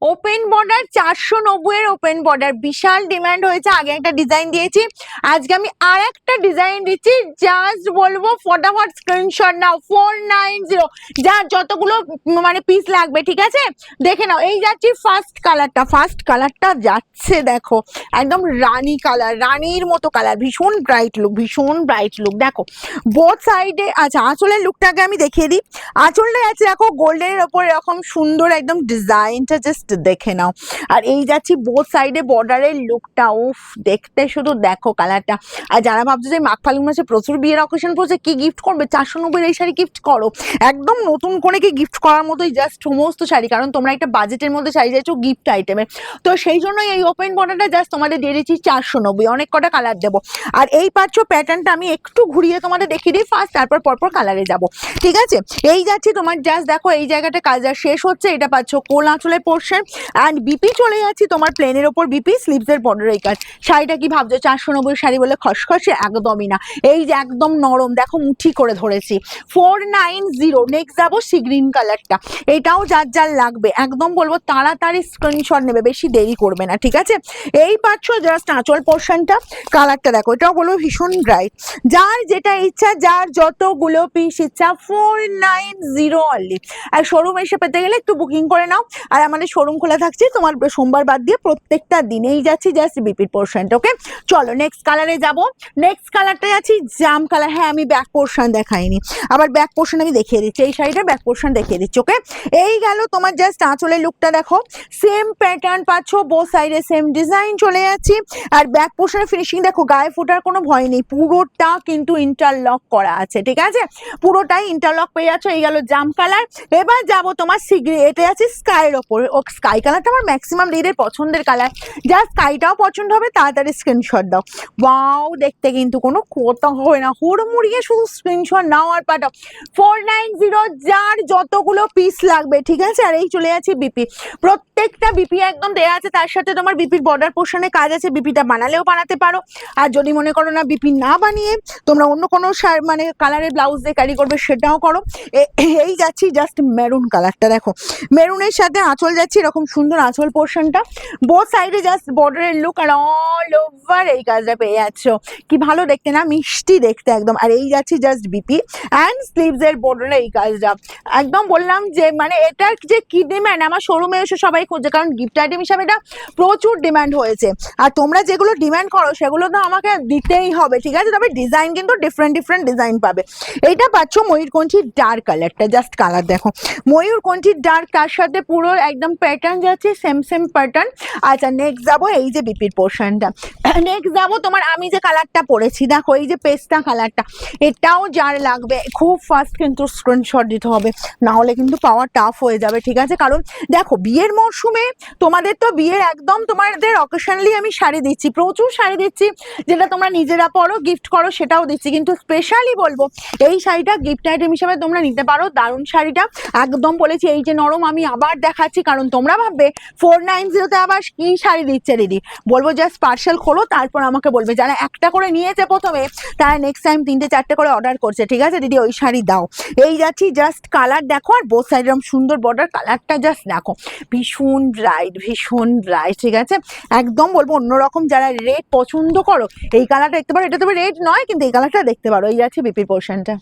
Open border 490 এর open border, বিশাল demand হয়েছে। আগে একটা ডিজাইন দিয়েছি, আজকে আমি আর একটা ডিজাইন দিচ্ছি। জাস্ট বলবো ফটাফট স্ক্রিনশট নাও 490, যার যতগুলো মানে পিস লাগবে, ঠিক আছে দেখে নাও। এই যাচ্ছি ফার্স্ট কালারটা যাচ্ছে দেখো একদম রানী কালার, রানীর মতো কালার, ভীষণ ব্রাইট লুক দেখো বোথ সাইডে। আচ্ছা আঁচলের লুকটাকে আমি দেখিয়ে দিই। আঁচলটা আছে দেখো গোল্ডেনের ওপর এরকম সুন্দর একদম ডিজাইনটা, জাস্ট দেখে নাও। আর এই যাচ্ছি বোথ সাইডে বর্ডারের লুকটা, উফ দেখতে শুধু দেখো কালারটা। আর যারা ভাবছো যে মাঘ ফাল্গুন মাসে প্রচুর বিয়ের অকেশন পড়ছে, কি গিফট করবে, 490 এই শাড়ি গিফট করো, একদম নতুন করে কি গিফট করার মতোই জাস্ট সমস্ত শাড়ি। কারণ তোমরা একটা বাজেটের মধ্যে শাড়ি চাইছো গিফট আইটেমের, তো সেই জন্যই এই ওপেন বর্ডারটা জাস্ট তোমাদের দিয়ে দিচ্ছি 490। অনেক কটা কালার দেবো। আর এই পাচ্ছ প্যাটার্নটা আমি একটু ঘুরিয়ে তোমাদের দেখিয়ে দিই ফার্স্ট, তারপর পরপর কালারে যাব, ঠিক আছে। এই যাচ্ছি তোমার জাস্ট দেখো এই জায়গাটা কালার শেষ হচ্ছে, এটা পাচ্ছ কোল আঁচলের পোর্শন। অ্যান্ড বিপি চলে যাচ্ছি তোমার প্লেনের ওপর বিপি, স্লিভসের বর্ডার এই কাজ। শাড়িটা কি ভাবছো 490 শাড়ি বলে খসখসে? একদমই না, এই যে একদম নরম, দেখো মুঠি করে ধরেছি। 490। নেক্সট যাবো সি গ্রিন কালারটা, এটাও যার লাগবে একদম বলবো তাড়াতাড়ি স্ক্রিনশট নেবে, বেশি দেরি করবে না, ঠিক আছে। এই পাচ্ছ জাস্ট আঁচল পোর্শনটা, কালারটা দেখো, এটাও বলবো ভীষণ ব্রাইট। যার যেটা ইচ্ছা, যার যতগুলো পিস ইচ্ছা, 490 অনলি। আর শোরুম এসে পেতে গেলে একটু বুকিং করে নাও। আর আমাদের শোরুম খোলা থাকছে তোমার সোমবার বাদ দিয়ে প্রত্যেকটা দিনেই যাচ্ছি জাস্ট বিপির পোর্শনটা, ওকে। চলো নেক্সট কালারে যাব। নেক্সট কালারটা যাচ্ছি জাম কালার। হ্যাঁ আমি ব্যাক পোর্শন দেখাইনি, আবার ব্যাক পোর্শন আমি দেখিয়ে দিচ্ছি, এই শাড়িটার ব্যাক পোর্শন দেখিয়ে দিচ্ছি, ওকে। এই গেল তোমার জাস্ট আঁচলের লুকটা দেখো, সেম প্যাটার্ন পাচ্ছ, বোথ সাইডে সেম ডিজাইন চলে যাচ্ছি। আর ব্যাক পোর্শনের ফিনিশিং দেখো, গায়ে ফোটার কোনো ভয় নেই, পুরোটা কিন্তু ইন্টারলক করা আছে, ঠিক আছে, পুরোটাই ইন্টারলক পেয়ে যাচ্ছ। এই গেল জাম কালার। এবার যাব তোমার সিগ্রি, এটা আছে স্কাইয়ের ওপর। ও স্কাই কালারটা আমার ম্যাক্সিমাম লেডির পছন্দের কালার, যা স্কাইটাও পছন্দ হবে তাড়াতাড়ি স্ক্রিনশট দাও। ওয়াও দেখতে কিন্তু কোনো কথা হবে না, হুড়মুড়িয়ে শুধু স্ক্রিনশট নাও আর পাঠাও। 490, যার যতগুলো পিস লাগবে, ঠিক আছে। আর এই চলে যাচ্ছি বিপি, প্রত্যেকটা বিপি একদম দেয়া আছে, তার সাথে তোমার বিপির বর্ডার পোর্শনে কাজ আছে, বিপিটা বানালেও বানাতে পারো। আর যদি মনে করো না বিপি না বানিয়ে তোমরা অন্য কোনো মানে কালারের ব্লাউজ দিয়ে ক্যারি করবে, সেটাও করো। এই যাচ্ছি জাস্ট মেরুন কালারটা দেখো, মেরুনের সাথে আঁচল যাচ্ছি এরকম সুন্দর আঁচল পোর্শনটা, বোথ সাইডে জাস্ট বর্ডারের লুক আর অল ওভার এই কাজটা পেয়ে যাচ্ছ। কি ভালো দেখতে না, মিষ্টি দেখতে একদম। আর এই যাচ্ছি জাস্ট বিপি অ্যান্ড স্লিভস এর বর্ডারে এই কাজটা, একদম বললাম যে মানে এটার যে কি ডিমান্ড, আমার শোরুমে এসে সবাই খুঁজছে, কারণ গিফট আইটেম হিসাবে এটা প্রচুর ডিমান্ড হয়েছে। আর তোমরা যেগুলো ডিমান্ড করো সেগুলো তো আমাকে দিতেই হবে, ঠিক আছে। তবে ডিজাইন কিন্তু ডিফারেন্ট ডিজাইন পাবে। এইটা পাচ্ছ ময়ূরকণ্ঠীর ডার্ক কালারটা, জাস্ট কালার দেখো, ময়ূরকণ্ঠীর ডার্ক, তার সাথে পুরো একদম প্যাটার্ন যাচ্ছে সেম প্যাটার্ন। আচ্ছা নেক্সট যাবো এই যে বিপির পোর্শনটা, নেক্সট যাবো তোমার আমি যে কালারটা পরেছি দেখো, এই যে পেস্তা কালারটা, এটাও যার লাগবে খুব ফাস্ট কিন্তু স্ক্রিনশট দিতে হবে, না হলে কিন্তু পাওয়া টাফ হয়ে যাবে, ঠিক আছে। কারণ দেখো বিয়ের মরশুমে তোমাদের তো বিয়ের একদম তোমাদের অকেশনালি আমি শাড়ি দিচ্ছি, প্রচুর শাড়ি দিচ্ছি, যেটা তোমরা নিজেরা পরো গিফট করো সেটাও দিচ্ছি, কিন্তু স্পেশালি বলবো এই শাড়িটা গিফট আইটেম হিসাবে তোমরা নিতে পারো। দারুণ শাড়িটা একদম বলেছি, এই যে নরম, আমি আবার দেখাচ্ছি, কারণ তোমরা ভাববে 490-তে আবার কি শাড়ি দিচ্ছে দিদি। বলবো জাস্ট পার্সেল খোলো, তারপর আমাকে বলবে। যারা একটা করে নিয়েছে প্রথমে, তারা নেক্সট টাইম 3-4টে করে অর্ডার করছে, ঠিক আছে দিদি ওই শাড়ি দাও। এই যাচ্ছি জাস্ট কালার দেখো, আর বোথ সাইড এরকম সুন্দর বর্ডার, কালারটা জাস্ট দেখো ভীষণ ব্রাইট, ঠিক আছে। একদম বলবো অন্যরকম, যারা রেড পছন্দ করো এই কালারটা দেখতে পারো। এটা তবে রেড নয়, কিন্তু এই কালারটা দেখতে পারো। এই যাচ্ছে বিপির পোর্শনটা।